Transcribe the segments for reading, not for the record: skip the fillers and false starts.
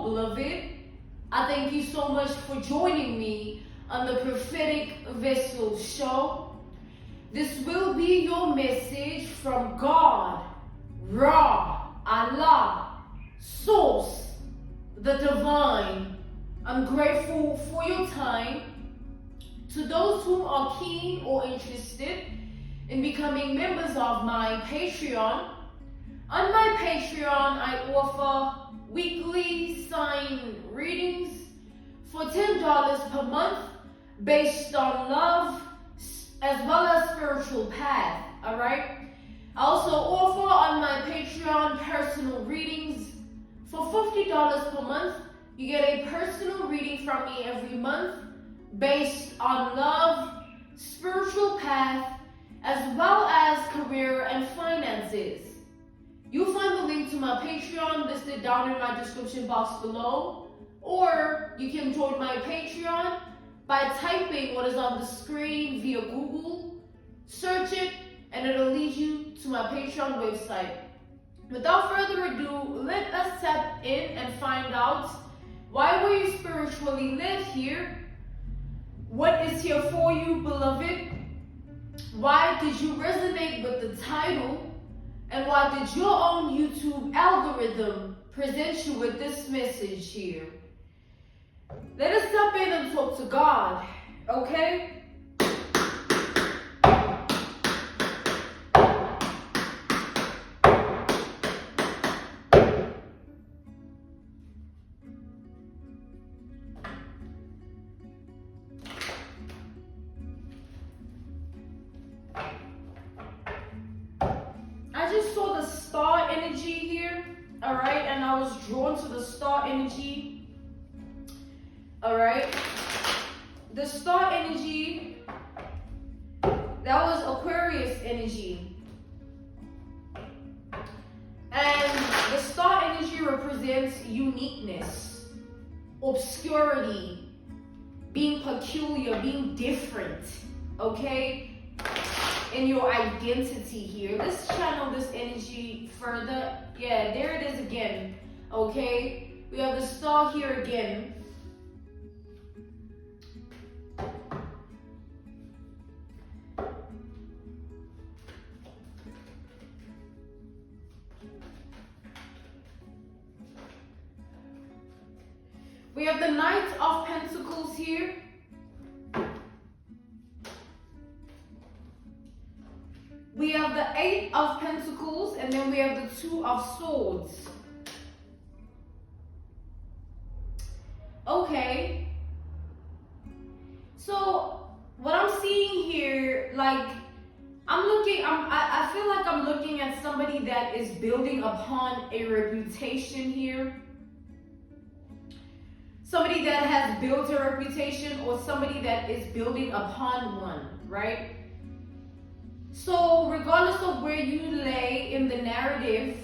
Hello, beloved. I thank you so much for joining me on the Prophetic Vessel Show. This will be your message from God, Ra, Allah, Source, the Divine. I'm grateful for your time. To those who are keen or interested in becoming members of my Patreon, on my Patreon I offer weekly sign readings for $10 per month based on love as well as spiritual path, alright? I also offer on my Patreon personal readings for $50 per month. You get a personal reading from me every month based on love, spiritual path, as well as career and finances. You'll find the link to my Patreon listed down in my description box below, or you can join my Patreon by typing what is on the screen via Google, search it, and it'll lead you to my Patreon website. Without further ado, let us tap in and find out why were you spiritually led here? What is here for you, beloved? Why did you resonate with the title? And why did your own YouTube algorithm present you with this message here? Let us step in and talk to God, okay? I just saw the star energy here, all right? And I was drawn to the star energy, all right? The star energy, that was Aquarius energy. And the star energy represents uniqueness, obscurity, being peculiar, being different, okay? In your identity here. Let's channel this energy further. Yeah, there it is again. Okay, we have the star here again. We have the Knight of Pentacles here. We have the Eight of Pentacles, and then we have the Two of Swords. Okay. So what I'm seeing here, like I feel like I'm looking at somebody that is building upon a reputation here. Somebody that has built a reputation, or somebody that is building upon one, right? So regardless of where you lay in the narrative,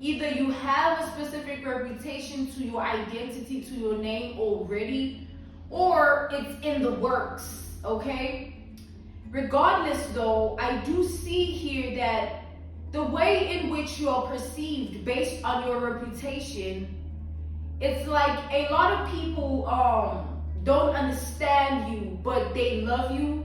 either you have a specific reputation to your identity, to your name already, or it's in the works, okay? Regardless though, I do see here that the way in which you are perceived based on your reputation, it's like a lot of people don't understand you, but they love you.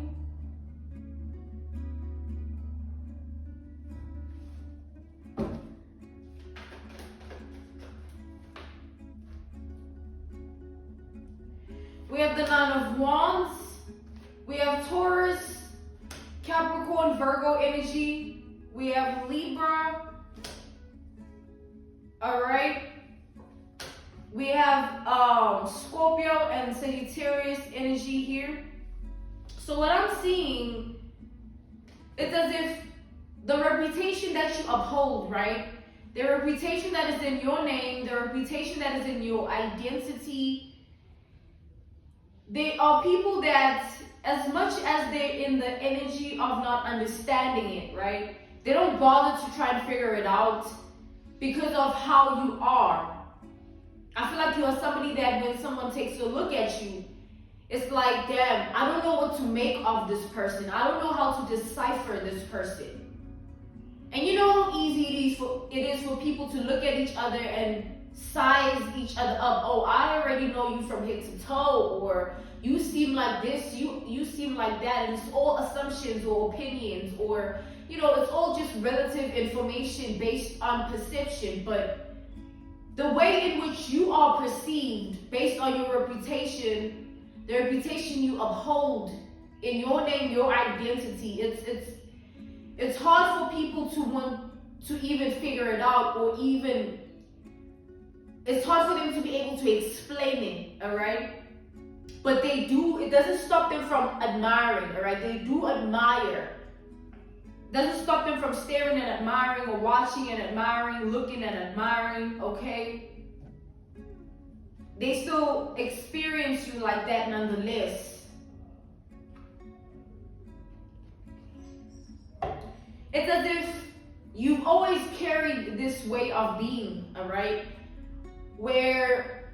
We have the Nine of Wands. We have Taurus, Capricorn, Virgo energy. We have Libra. All right. We have Scorpio and Sagittarius energy here. So what I'm seeing, it's as if the reputation that you uphold, right? The reputation that is in your name, the reputation that is in your identity, they are people that, as much as they're in the energy of not understanding it, right? They don't bother to try and figure it out because of how you are. I feel like you are somebody that when someone takes a look at you, it's like, damn, I don't know what to make of this person. I don't know how to decipher this person. And you know how easy it is for people to look at each other and size each other up. Oh, I already know you from head to toe, or you seem like this, you seem like that, and it's all assumptions or opinions, or it's all just relative information based on perception. But the way in which you are perceived based on your reputation, the reputation you uphold in your name, your identity, it's hard for people to want to even figure it out, or even it's hard for them to be able to explain it, all right? But they do, it doesn't stop them from admiring, all right? They do admire. Doesn't stop them from staring and admiring, or watching and admiring, looking and admiring, okay? They still experience you like that nonetheless. It's as if you've always carried this way of being, all right? Where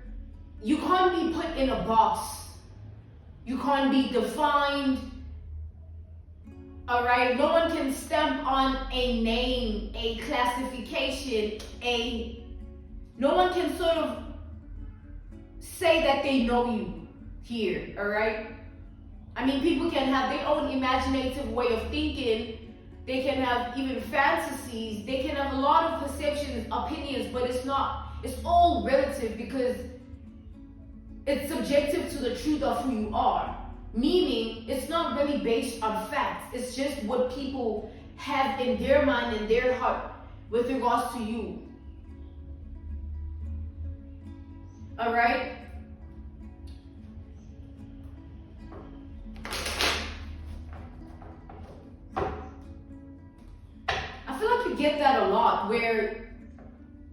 you can't be put in a box. You can't be defined, all right? No one can stamp on a name, a classification, no one can sort of say that they know you here, all right? I mean, people can have their own imaginative way of thinking. They can have even fantasies. They can have a lot of perceptions, opinions, but it's all relative, because it's subjective to the truth of who you are. Meaning, it's not really based on facts. It's just what people have in their mind and their heart with regards to you. All right? I feel like you get that a lot, where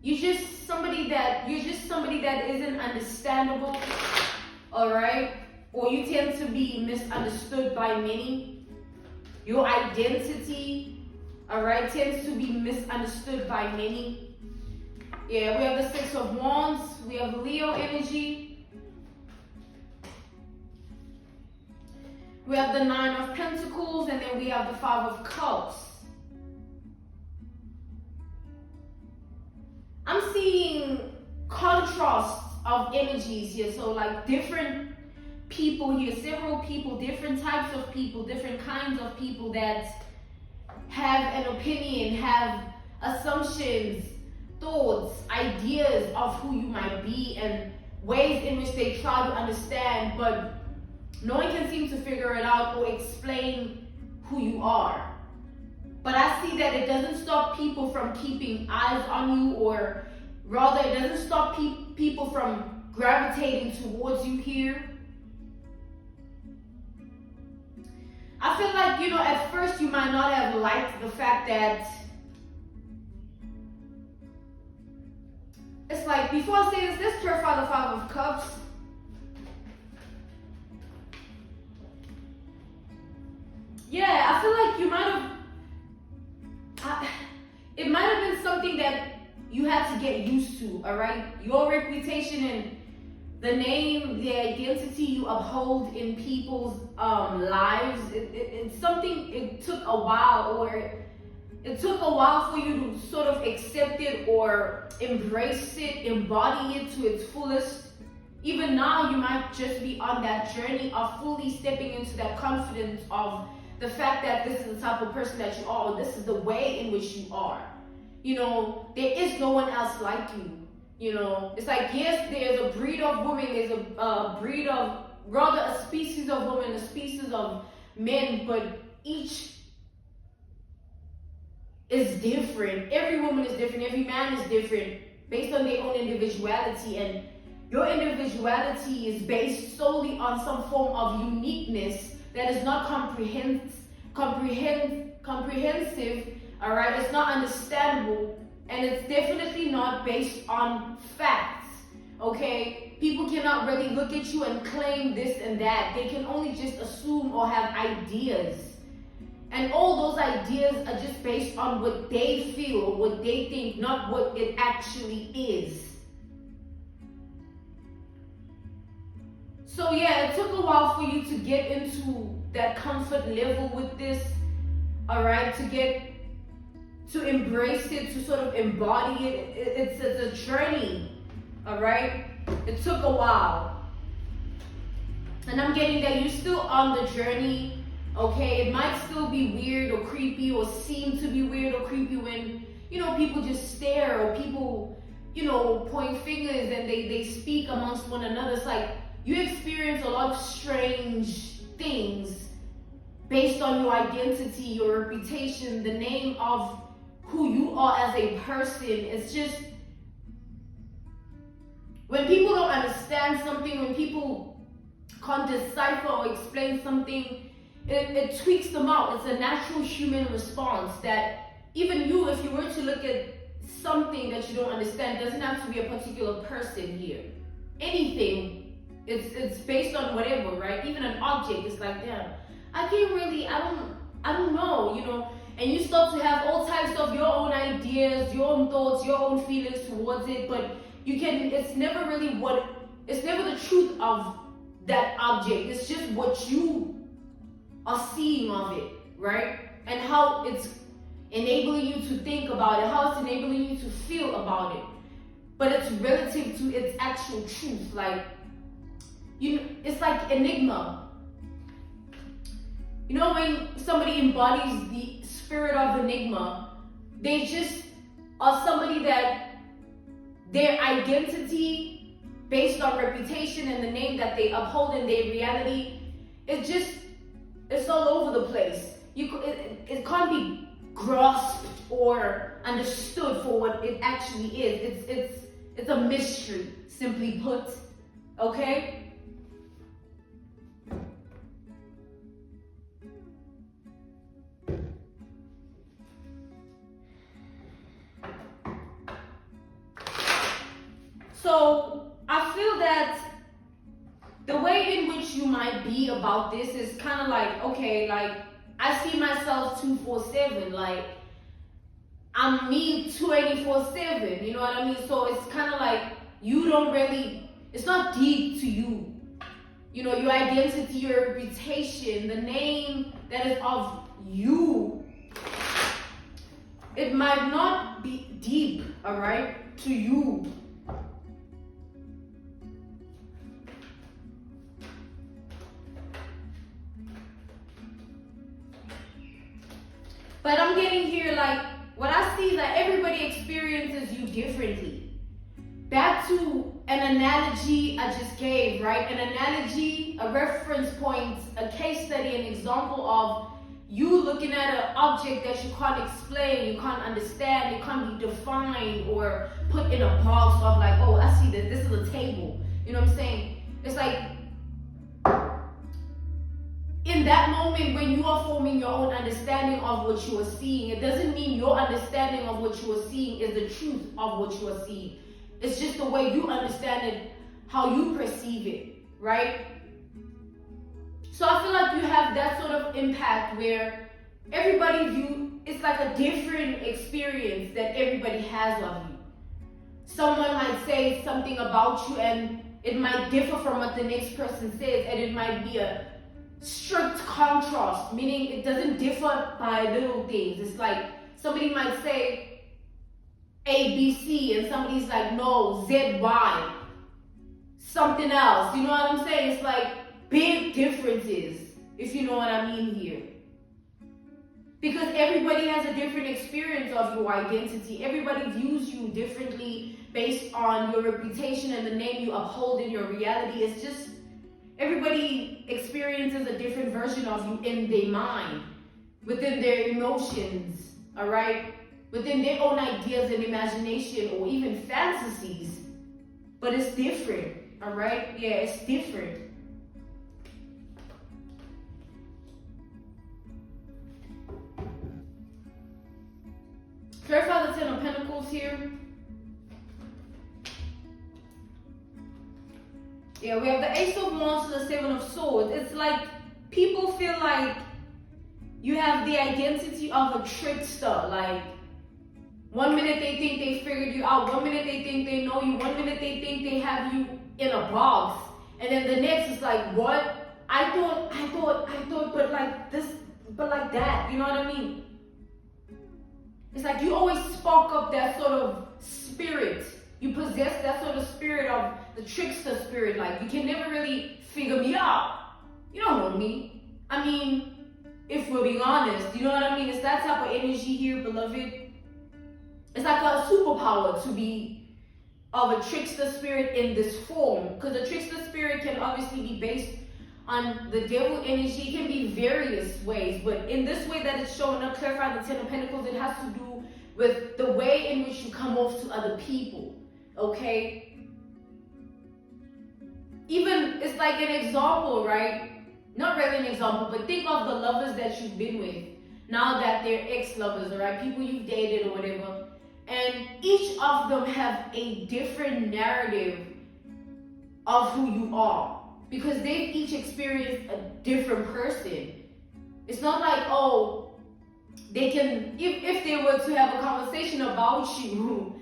you're just somebody that isn't understandable, all right? Or you tend to be misunderstood by many. Your identity, all right, tends to be misunderstood by many. Yeah, we have the Six of Wands, we have Leo energy. We have the Nine of Pentacles, and then we have the Five of Cups. I'm seeing contrasts of energies here. So like different people here, several people, different types of people, different kinds of people that have an opinion, have assumptions, thoughts, ideas of who you might be, and ways in which they try to understand, but no one can seem to figure it out or explain who you are. But I see that it doesn't stop people from keeping eyes on you, or rather it doesn't stop people from gravitating towards you here. I feel like, at first you might not have liked the fact that, it's like, before I say this, let's clarify the Five of Cups. Yeah, I feel like you might have, it might have been something that you had to get used to, all right? Your reputation and the name, the identity you uphold in people's lives, it's something, it took a while, or it took a while for you to sort of accept it or embrace it, embody it to its fullest. Even now, you might just be on that journey of fully stepping into that confidence of the fact that this is the type of person that you are, or this is the way in which you are. There is no one else like you. It's like, yes, there's a breed of women, there's a breed of, rather a species of women, a species of men, but each is different. Every woman is different, every man is different, based on their own individuality, and your individuality is based solely on some form of uniqueness that is not comprehensive, all right? It's not understandable, and it's definitely not based on facts, okay? People cannot really look at you and claim this and that. They can only just assume or have ideas. And all those ideas are just based on what they feel or what they think, not what it actually is. So yeah, it took a while for you to get into that comfort level with this, all right? To embrace it, to sort of embody it. It's a journey. all right? It took a while. And I'm getting that you're still on the journey, okay? It might still be weird or creepy or seem to be weird or creepy when, you know, people just stare or people, you know, point fingers and they speak amongst one another. It's like you experience a lot of strange things based on your identity, your reputation, the name of who you are as a person. It's just, when people don't understand something, when people can't decipher or explain something, it tweaks them out. It's a natural human response that even you, if you were to look at something that you don't understand, it doesn't have to be a particular person here. Anything, it's based on whatever, right? Even an object, it's like, damn, I can't really, I don't know, you know, and you start to have all types of your own ideas, your own thoughts, your own feelings towards it, but it's never really it's never the truth of that object. It's just what you are seeing of it, right? And how it's enabling you to think about it, how it's enabling you to feel about it. But it's relative to its actual truth. Like, you know, it's like enigma. You know, when somebody embodies the spirit of enigma, they just are somebody that their identity based on reputation and the name that they uphold in their reality, it's all over the place. It can't be grasped or understood for what it actually is. It's a mystery, simply put, okay? So I feel that the way in which you might be about this is kind of like, okay, like I see myself 247, like I'm me 24/7, you know what I mean? So it's kind of like you don't really, it's not deep to you. You know, your identity, your reputation, the name that is of you, it might not be deep, all right, to you. But I'm getting here, like, what I see is that everybody experiences you differently. Back to an analogy I just gave, right? An analogy, a reference point, a case study, an example of you looking at an object that you can't explain, you can't understand, it can't be defined or put in a box of like, oh, I see that this is a table. You know what I'm saying? It's like, in that moment when you are forming your own understanding of what you are seeing, it doesn't mean your understanding of what you are seeing is the truth of what you are seeing. It's just the way you understand it, how you perceive it, right? So I feel like you have that sort of impact where it's like a different experience that everybody has of you. Someone might say something about you and it might differ from what the next person says, and it might be a strict contrast, meaning it doesn't differ by little things. It's like somebody might say A, B, C, and somebody's like, no, Z, Y, something else. You know what I'm saying? It's like big differences, if you know what I mean here. Because everybody has a different experience of your identity. Everybody views you differently based on your reputation and the name you uphold in your reality. It's just, everybody experiences a different version of you in their mind, within their emotions, all right? Within their own ideas and imagination or even fantasies. But it's different, all right? Yeah, it's different. Clarify the Ten of Pentacles here. Yeah, we have the Ace of Wands to the Seven of Swords. It's like people feel like you have the identity of a trickster. Like, one minute they think they figured you out. One minute they think they know you. One minute they think they have you in a box. And then the next is like, what? I thought, but like this, but like that. You know what I mean? It's like you always spark up that sort of spirit You possess that sort of spirit of the trickster spirit. Like, you can never really figure me out. You don't know me. I mean, if we're being honest, you know what I mean? It's that type of energy here, beloved. It's like a superpower to be of a trickster spirit in this form. Because the trickster spirit can obviously be based on the devil energy. It can be various ways. But in this way that it's showing up, clarifying the Ten of Pentacles, it has to do with the way in which you come off to other people. Okay? Even, it's like an example, right? Not really an example, but think of the lovers that you've been with. Now that they're ex-lovers, right? People you've dated or whatever. And each of them have a different narrative of who you are. Because they've each experienced a different person. It's not like, oh, they can, if they were to have a conversation about you,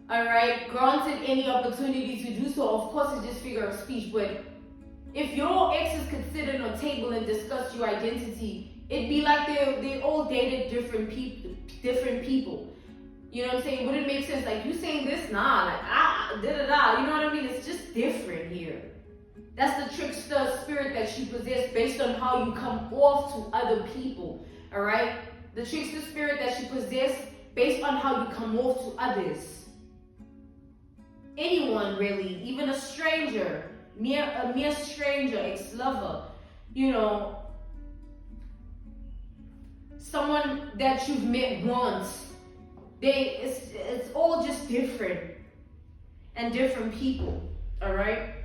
all right, granted any opportunity to do so, of course it's just figure of speech, but if your exes could sit on a table and discuss your identity, it'd be like they all dated different people. You know what I'm saying? Would it make sense? Like, you saying this? Nah, like, da-da-da. You know what I mean? It's just different here. That's the trickster spirit that you possess based on how you come off to other people, all right? The trickster spirit that you possess based on how you come off to others. Anyone, really, even a stranger, a mere stranger, ex-lover, you know, someone that you've met once. It's all just different and different people, all right?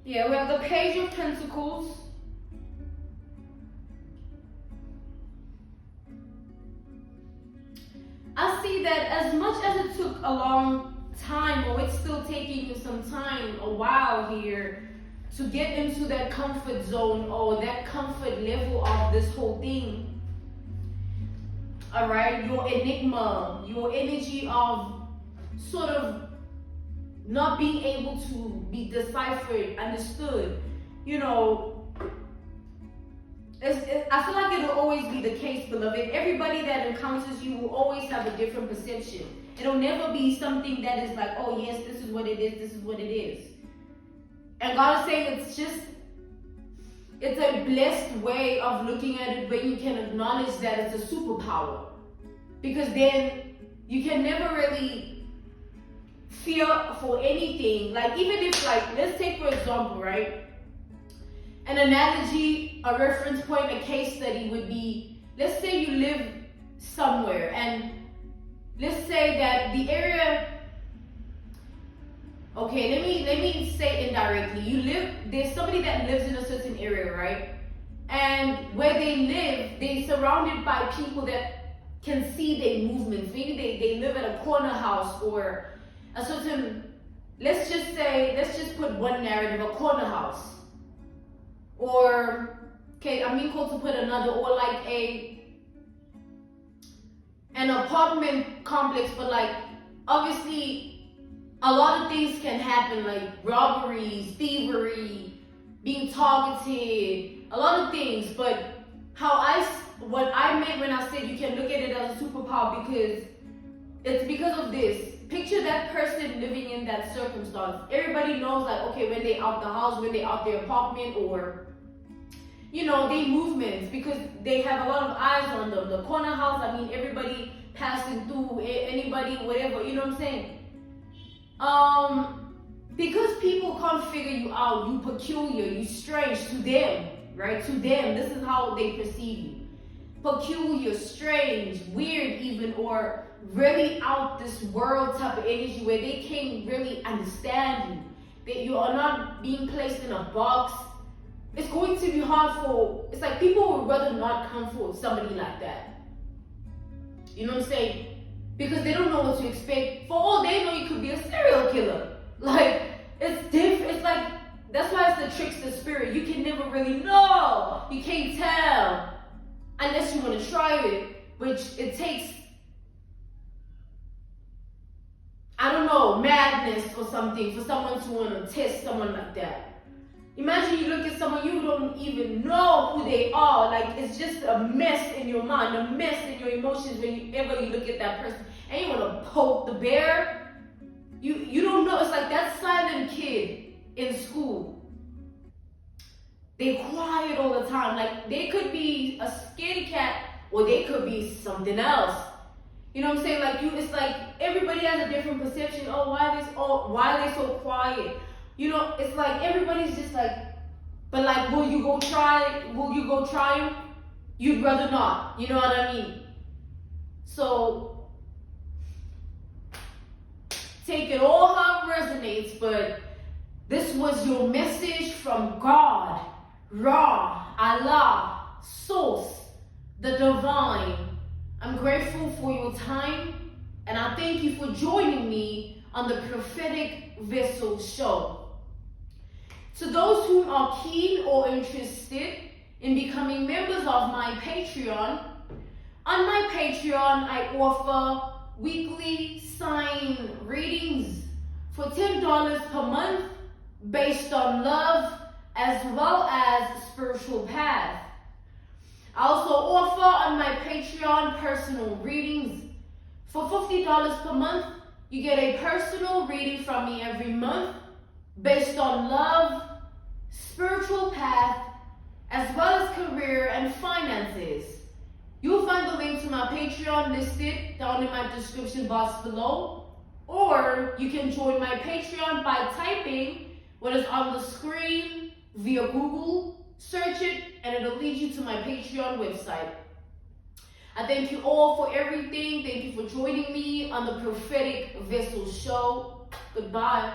Yeah, we have the Page of Pentacles. I see that as much as it took a long time, or it's still taking you some time, a while here, to get into that comfort zone or that comfort level of this whole thing. All right, your enigma, your energy of sort of not being able to be deciphered, understood. You know, I feel like it'll always be the case, beloved. Everybody that encounters you will always have a different perception. It'll never be something that is like, oh yes, this is what it is, this is what it is. And God is saying it's a blessed way of looking at it where you can acknowledge that it's a superpower. Because then you can never really fear for anything. Like, even if, like, let's take for example, right? An analogy, a reference point, a case study would be, let's say you live somewhere and let's say that the area, okay, let me say indirectly. There's somebody that lives in a certain area, right? And where they live, they're surrounded by people that can see their movements. Maybe they live at a corner house or a certain, let's just put one narrative, a corner house. Or, okay, I mean, called to put another, or like an apartment complex, but like, obviously, a lot of things can happen, like robberies, thievery, being targeted, a lot of things. But what I meant when I said you can look at it as a superpower, because it's because of this. Picture that person living in that circumstance. Everybody knows, like, okay, when they out the house, when they out their apartment, or, you know, they movements, because they have a lot of eyes on them. The corner house, I mean, everybody passing through, anybody, whatever, you know what I'm saying? Because people can't figure you out, you peculiar, you strange to them, right? To them, this is how they perceive you. Peculiar, strange, weird even, or really out this world type of energy where they can't really understand you. That you are not being placed in a box. It's going to be hard it's like people would rather not come for somebody like that. You know what I'm saying? Because they don't know what to expect. For all they know, you could be a serial killer. Like, it's different. It's like, that's why it's the trickster spirit. You can never really know. You can't tell. Unless you want to try it, which it takes, I don't know, madness or something for someone to want to test someone like that. Imagine you look at someone, you don't even know who they are. Like, it's just a mess in your mind, a mess in your emotions whenever you look at that person. And you want to poke the bear. You don't know. It's like that silent kid in school. They quiet all the time. Like, they could be a scaredy cat or they could be something else. You know what I'm saying? Like, it's like everybody has a different perception. Oh, why are they so quiet? You know, it's like everybody's just like, but like, will you go try him? You'd rather not. You know what I mean? So, take it all how it resonates, but this was your message from God, Ra, Allah, Source, the Divine. I'm grateful for your time, and I thank you for joining me on the Prophetic Vessel Show. To those who are keen or interested in becoming members of my Patreon, on my Patreon I offer weekly sign readings for $10 per month based on love as well as spiritual path. I also offer on my Patreon personal readings. For $50 per month, you get a personal reading from me every month based on love, spiritual path, as well as career and finances. You'll find the link to my Patreon listed down in my description box below, or you can join my Patreon by typing what is on the screen via Google, search it, and it'll lead you to my Patreon website. I thank you all for everything. Thank you for joining me on the Prophetic Vessel Show. Goodbye.